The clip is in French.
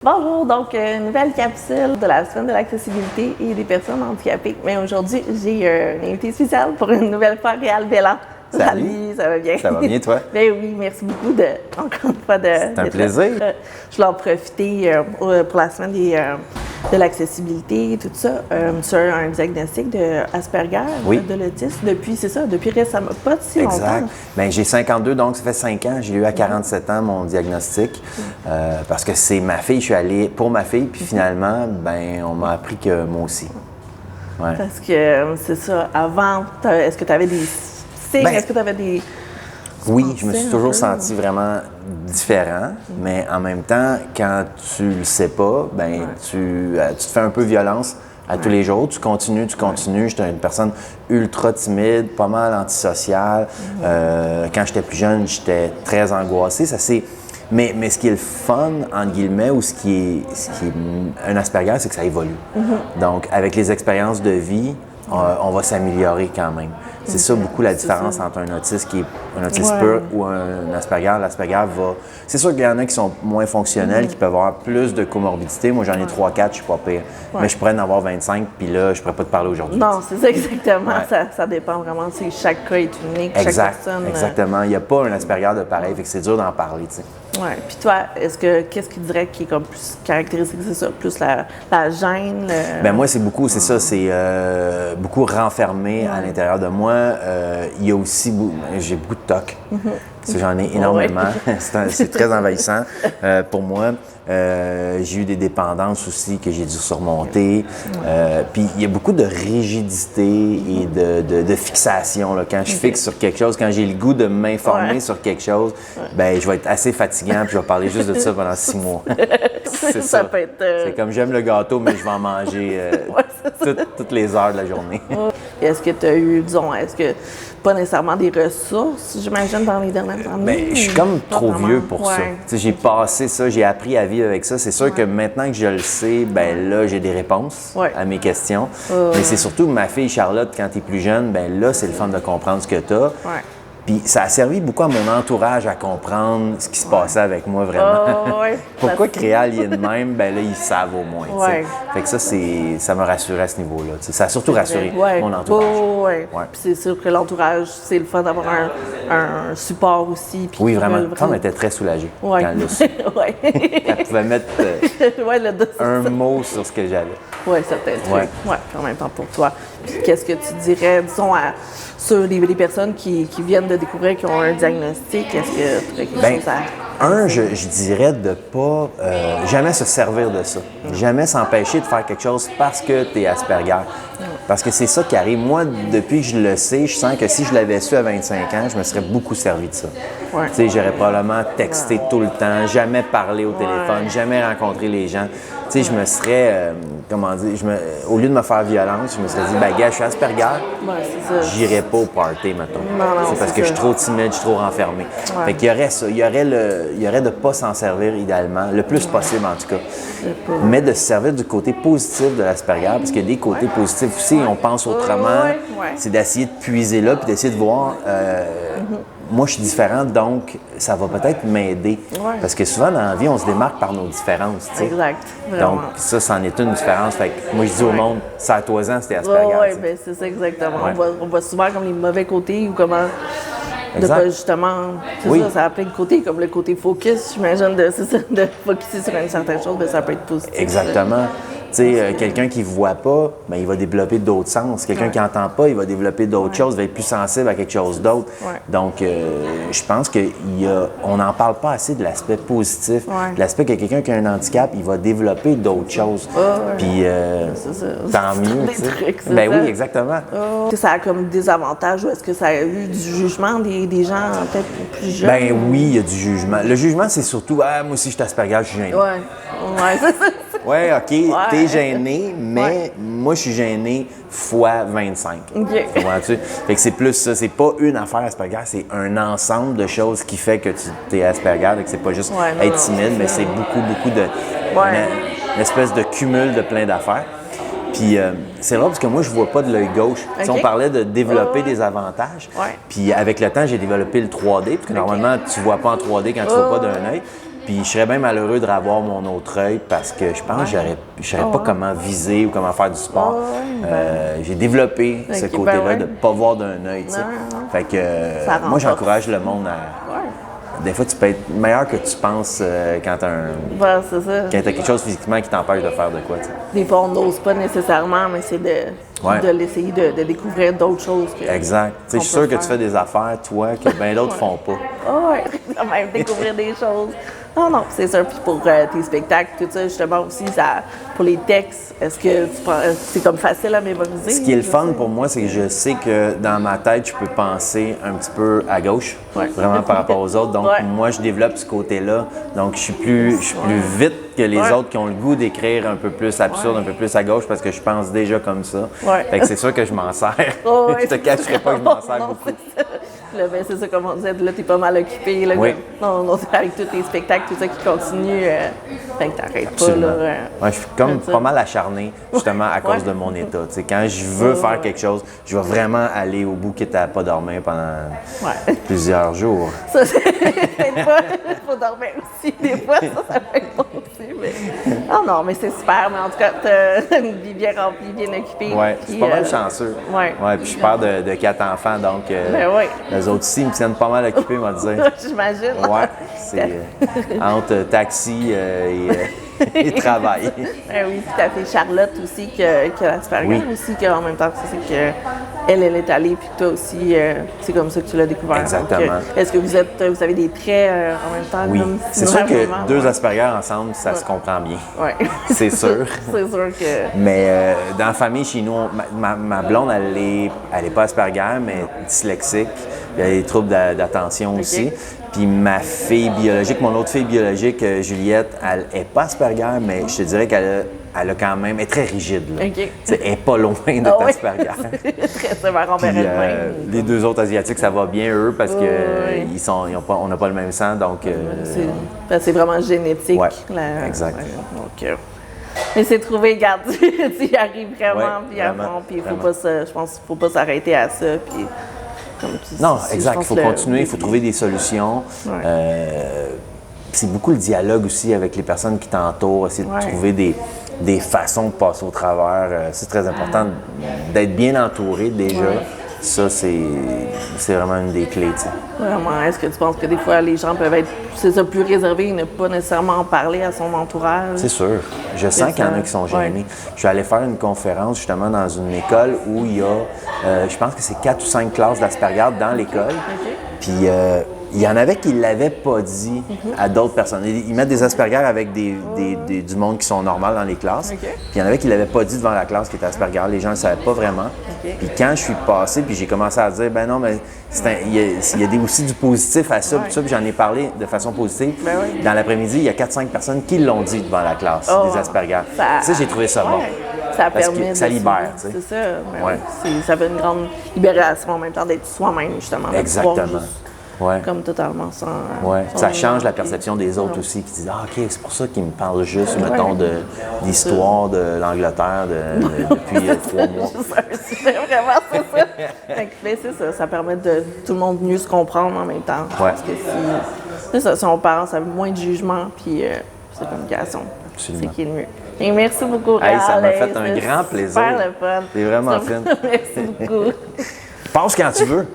Bonjour, donc nouvelle capsule de la semaine de l'accessibilité et des personnes handicapées. Mais aujourd'hui, j'ai un invité spécial pour une nouvelle fois, Réal Belland. Salut, ça va bien? Ça va bien, toi? Ben oui, merci beaucoup encore une fois C'est un plaisir. Je voulais en profiter pour la semaine de l'accessibilité et tout ça, sur un diagnostic de Asperger, Oui. de l'autisme, depuis récemment, pas si longtemps. Exact. Bien, j'ai 52, donc ça fait 5 ans. J'ai eu à 47 ans mon diagnostic parce que c'est ma fille. Je suis allé pour ma fille, puis finalement, ben, on m'a appris que moi aussi. Ouais. Parce que c'est ça, avant, est-ce que tu avais des signes? Ben, Est-ce que tu avais des... Oui, je me suis toujours senti vraiment différent, mais en même temps, quand tu le sais pas, ben tu te fais un peu violence à tous les jours. Tu continues. J'étais une personne ultra timide, pas mal antisociale. Quand j'étais plus jeune, j'étais très angoissé. Mais ce qui est le fun, entre guillemets, ou ce qui est un Asperger, c'est que ça évolue. Donc, avec les expériences de vie, on va s'améliorer quand même. C'est ça beaucoup la différence entre un autiste qui est un autiste pur ou un Asperger. L'Asperger va... C'est sûr qu'il y en a qui sont moins fonctionnels, qui peuvent avoir plus de comorbidité. Moi, j'en ai 3-4, je suis pas pire. Mais je pourrais en avoir 25, puis là, je pourrais pas te parler aujourd'hui. Non, c'est ça exactement. Ça dépend vraiment. Chaque cas est unique, chaque personne... Exactement. Il n'y a pas un Asperger de pareil, fait que c'est dur d'en parler, tu sais. Oui. Puis toi, qu'est-ce qui dirait qui est comme plus caractéristique, c'est ça? Plus la gêne? Ben moi, c'est beaucoup renfermé à l'intérieur de moi. Il y a aussi, j'ai beaucoup de tocs. J'en ai énormément. C'est très envahissant pour moi. J'ai eu des dépendances aussi que j'ai dû surmonter. Puis il y a beaucoup de rigidité et de fixation. Là. Quand je fixe sur quelque chose, quand j'ai le goût de m'informer sur quelque chose, ben je vais être assez fatigant puis je vais parler juste de ça pendant 6 mois. C'est ça. Peut être... C'est comme j'aime le gâteau, mais je vais en manger toutes les heures de la journée. Est-ce que tu as eu, disons, pas nécessairement des ressources, j'imagine, dans les dernières années? Bien, je suis comme trop vieux pour ça. J'ai passé ça, j'ai appris à vivre avec ça. C'est sûr que maintenant que je le sais, ben là, j'ai des réponses à mes questions. Mais c'est surtout ma fille Charlotte, quand tu es plus jeune, ben là, c'est le fun de comprendre ce que tu as. Puis ça a servi beaucoup à mon entourage à comprendre ce qui se passait avec moi vraiment. Pourquoi Réal il est de même, ben là, ils savent au moins. Fait que ça m'a rassuré à ce niveau-là. Ça a surtout rassuré mon entourage. Puis c'est sûr que l'entourage, c'est le fun d'avoir un support aussi. Puis oui, vraiment. Ma femme était très soulagée quand elle l'a su. Elle pouvait mettre un mot sur ce que j'avais. Oui, certainement. Oui, en même temps pour toi. Puis qu'est-ce que tu dirais, disons, sur les personnes qui viennent de découvrir qu'ils ont un diagnostic? Est-ce que tu aurais quelque chose à... je dirais de pas jamais se servir de ça. Jamais s'empêcher de faire quelque chose parce que tu es Asperger. Parce que c'est ça qui arrive. Moi, depuis que je le sais, je sens que si je l'avais su à 25 ans, je me serais beaucoup servi de ça. Tu sais, j'aurais probablement texté tout le temps, jamais parlé au téléphone, jamais rencontré les gens. Tu sais, je me serais, au lieu de me faire violence, je me serais dit, ben gars, je suis Asperger, j'irai pas au party, mettons. C'est parce que je suis trop timide, je suis trop renfermé. Fait qu'il y aurait ça, il y aurait de pas s'en servir idéalement, le plus possible en tout cas. Mais de se servir du côté positif de l'Asperger, parce qu'il y a des côtés positifs aussi, on pense autrement, c'est d'essayer de puiser là, puis d'essayer de voir... Moi, je suis différent, donc ça va peut-être m'aider. Parce que souvent, dans la vie, on se démarque par nos différences. T'sais. Exact. Vraiment. Donc, ça, c'en est une différence. Fait que moi, je dis au monde, serre-toi-en, c'était Asperger. Oui, bien, c'est ça, exactement. On voit souvent comme les mauvais côtés ou comment... De pas justement... ça a plein de côtés, comme le côté focus, j'imagine, de focuser sur une certaine chose, bien, ça peut être positif. Exactement. Tu sais, quelqu'un qui ne voit pas, ben, il va développer d'autres sens. Quelqu'un qui n'entend pas, il va développer d'autres choses, il va être plus sensible à quelque chose d'autre. Donc, je pense qu'on n'en parle pas assez de l'aspect positif, de l'aspect que quelqu'un qui a un handicap, il va développer d'autres choses. Puis, tant mieux. Ben oui, exactement. Est-ce que ça a comme des avantages ou est-ce que ça a eu du jugement des gens peut-être plus jeunes? Ben oui, il y a du jugement. Le jugement, c'est surtout, moi aussi, je suis Asperger, je suis gêné. C'est ça. Oui, OK, t'es gêné, mais moi, je suis gêné fois 25. Comprends-tu? Fait que c'est plus ça. C'est pas une affaire Asperger, c'est un ensemble de choses qui fait que tu es Asperger. Fait que c'est pas juste être timide, mais c'est beaucoup de... Une espèce de cumul de plein d'affaires. Puis c'est drôle parce que moi, je vois pas de l'œil gauche. On parlait de développer des avantages. Puis avec le temps, j'ai développé le 3D, parce que normalement, tu vois pas en 3D quand tu vois pas d'un œil. Puis je serais bien malheureux de revoir mon autre œil parce que je pense que je savais pas comment viser ou comment faire du sport. J'ai développé ce côté-là de ne pas voir d'un œil. Fait que moi, j'encourage le monde à... Des fois, tu peux être meilleur que tu penses quand tu as quelque chose physiquement qui t'empêche de faire de quoi. T'sais. Des fois, on n'ose pas nécessairement, mais c'est de l'essayer de découvrir d'autres choses. Exact. Je suis sûr que tu fais des affaires, toi, que bien d'autres font pas. Oui, quand même, découvrir des choses. Non, c'est sûr. Puis pour tes spectacles, tout ça, justement aussi, pour les textes, est-ce que c'est comme facile à mémoriser? Ce qui est le fun pour moi, c'est que je sais que dans ma tête, je peux penser un petit peu à gauche, vraiment par rapport aux autres. Donc, moi, je développe ce côté-là. Donc, je suis plus vite que les autres qui ont le goût d'écrire un peu plus absurde, un peu plus à gauche, parce que je pense déjà comme ça. Fait que c'est sûr que je m'en sers. Je te cacherai pas que je m'en sers beaucoup. Là, ben, c'est ça, comme on disait, là, t'es pas mal occupé. Là, non, avec tous tes spectacles, tout ça qui continue. Fait que t'arrêtes pas. Là, je suis comme pas mal acharné, justement, à cause de mon état. T'sais, quand je veux faire quelque chose, je vais vraiment aller au bout, quitte à pas dormir pendant plusieurs jours. Ça, c'est pas. Faut dormir aussi. Des fois, ça peut être bon aussi. Mais... non, mais c'est super. Mais en tout cas, t'as une vie bien remplie, bien occupée. Oui, je suis pas mal chanceux. Puis je suis père de 4 enfants, donc. Les autres ici, ils me tiennent pas mal occupés, on va dire. J'imagine. Oui, c'est entre taxi et travail. Oui, puis ta fille Charlotte aussi, qui a l'Asperger aussi, qu'en même temps, c'est qu'elle est allée, puis toi aussi, c'est comme ça que tu l'as découvert. Exactement. Donc, est-ce que vous avez des traits en même temps? Oui, c'est sûr que 2 Asperger ensemble, ça se comprend bien. Oui. C'est sûr. C'est sûr que... Mais dans la famille, chez nous, ma blonde, elle est pas Asperger, mais dyslexique. Il y a des troubles d'attention aussi. Puis ma fille biologique, mon autre fille biologique, Juliette, elle n'est pas Asperger, mais je te dirais qu'elle a quand même, elle est très rigide. Là. Elle n'est pas loin d'être Asperger. Très sévère envers elle-même. Les 2 autres Asiatiques, ça va bien, eux, parce que on n'a pas le même sang. Donc, c'est vraiment génétique. Exact. Mais c'est trouvé, regarde, tu y arrives vraiment, puis à fond, puis je pense qu'il ne faut pas s'arrêter à ça. Puis, non, exact. Il faut continuer, il faut trouver des solutions. C'est beaucoup le dialogue aussi avec les personnes qui t'entourent, essayer de trouver des façons de passer au travers. C'est très important d'être bien entouré déjà. Ça, c'est vraiment une des clés. T'sais. Vraiment. Est-ce que tu penses que des fois, les gens peuvent être plus réservés et ne pas nécessairement en parler à son entourage? C'est sûr. Je sens qu'il y en a qui sont gênés. Je suis allé faire une conférence justement dans une école où il y a, je pense que c'est 4 ou 5 classes d'Asperger dans l'école. Puis il y en avait qui ne l'avaient pas dit à d'autres personnes. Ils mettent des Asperger avec du monde qui sont normaux dans les classes. Puis il y en avait qui ne l'avaient pas dit devant la classe qui était Asperger. Les gens ne le savaient pas vraiment. Puis quand je suis passé, puis j'ai commencé à dire, ben non, mais il y a aussi du positif à ça. Puis j'en ai parlé de façon positive. Dans l'après-midi, il y a 4-5 personnes qui l'ont dit devant la classe, des Asperger. Ça, j'ai trouvé ça bon. Ça permet ça libère, tu sais. C'est ça. Ça fait une grande libération en même temps d'être soi-même, justement. Exactement. Comme totalement sans... Ça change la perception des autres aussi, qui disent « Ah, OK, c'est pour ça qu'ils me parlent juste, mettons, d'histoire de l'Angleterre depuis 3 mois. » Vraiment, c'est ça. C'est ça, ça permet de tout le monde mieux se comprendre en même temps. Parce que si on parle, ça veut moins de jugement, puis c'est la communication. Absolument. C'est qui est le mieux. Et merci beaucoup, Réal. Ça m'a fait un grand plaisir. Super le fun. C'est vraiment fun. Merci beaucoup. Passe quand tu veux.